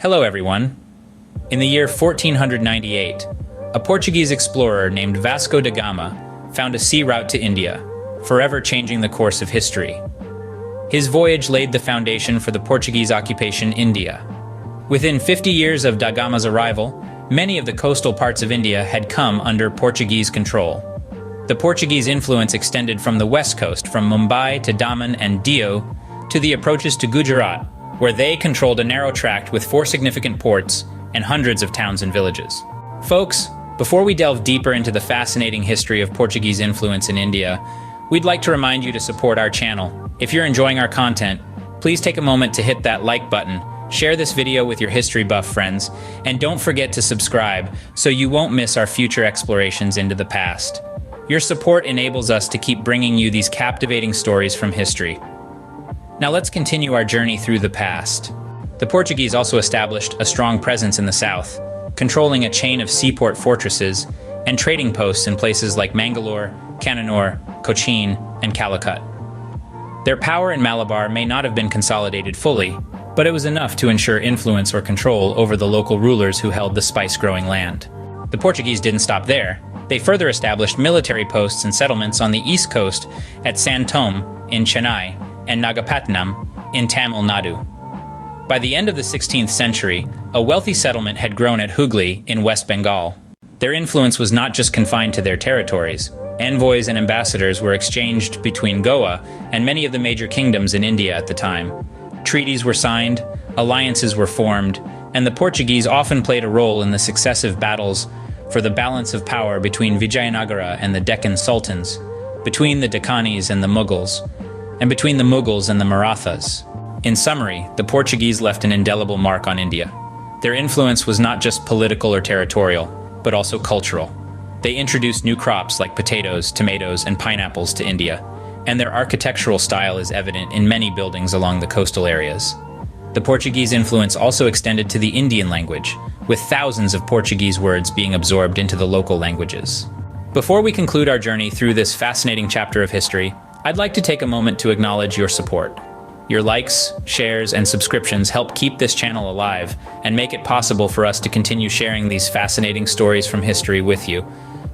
Hello everyone. In the year 1498, a Portuguese explorer named Vasco da Gama found a sea route to India, forever changing the course of history. His voyage laid the foundation for the Portuguese occupation India. Within 50 years of da Gama's arrival, many of the coastal parts of India had come under Portuguese control. The Portuguese influence extended from the west coast, from Mumbai to Daman and Diu, to the approaches to Gujarat, where they controlled a narrow tract with 4 significant ports and hundreds of towns and villages. Folks, before we delve deeper into the fascinating history of Portuguese influence in India, we'd like to remind you to support our channel. If you're enjoying our content, please take a moment to hit that like button, share this video with your history buff friends, and don't forget to subscribe so you won't miss our future explorations into the past. Your support enables us to keep bringing you these captivating stories from history. Now let's continue our journey through the past. The Portuguese also established a strong presence in the south, controlling a chain of seaport fortresses and trading posts in places like Mangalore, Kannur, Cochin, and Calicut. Their power in Malabar may not have been consolidated fully, but it was enough to ensure influence or control over the local rulers who held the spice-growing land. The Portuguese didn't stop there. They further established military posts and settlements on the east coast at Santom in Chennai and Nagapattinam in Tamil Nadu. By the end of the 16th century, a wealthy settlement had grown at Hooghly in West Bengal. Their influence was not just confined to their territories. Envoys and ambassadors were exchanged between Goa and many of the major kingdoms in India at the time. Treaties were signed, alliances were formed, and the Portuguese often played a role in the successive battles for the balance of power between Vijayanagara and the Deccan Sultans, between the Deccanis and the Mughals, and between the Mughals and the Marathas. In summary, the Portuguese left an indelible mark on India. Their influence was not just political or territorial, but also cultural. They introduced new crops like potatoes, tomatoes, and pineapples to India, and their architectural style is evident in many buildings along the coastal areas. The Portuguese influence also extended to the Indian language, with thousands of Portuguese words being absorbed into the local languages. Before we conclude our journey through this fascinating chapter of history, I'd like to take a moment to acknowledge your support. Your likes, shares, and subscriptions help keep this channel alive and make it possible for us to continue sharing these fascinating stories from history with you.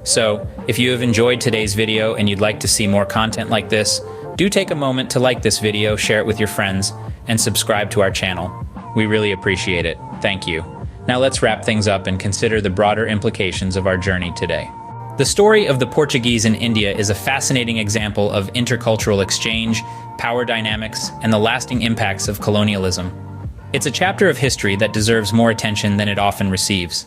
So, if you have enjoyed today's video and you'd like to see more content like this, do take a moment to like this video, share it with your friends, and subscribe to our channel. We really appreciate it. Thank you. Now let's wrap things up and consider the broader implications of our journey today. The story of the Portuguese in India is a fascinating example of intercultural exchange, power dynamics, and the lasting impacts of colonialism. It's a chapter of history that deserves more attention than it often receives.